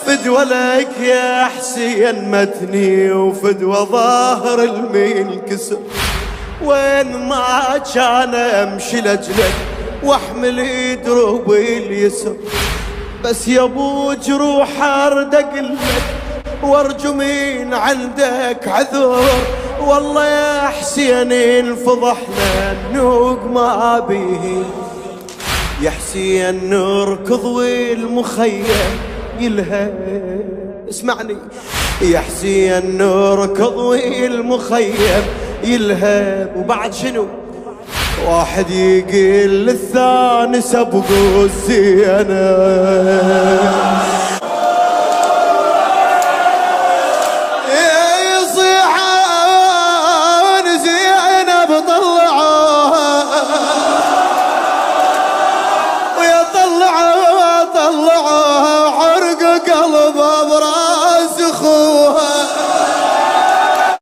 فدوى لك يا حسين متني وفدوى ظاهر المين كسر، وين ما كان امشي لجلك واحمل دروبي اليسر، بس يا ابو جروح ارد اقلك وارجو من عندك عذر، والله يا حسين انفضحنا النوق ما بيه، يا حسين نركض والمخيم يلهب، اسمعني يا حسين نركض والمخيم يلهب، وبعد شنو واحد يقل للثاني سبقوا الزينة،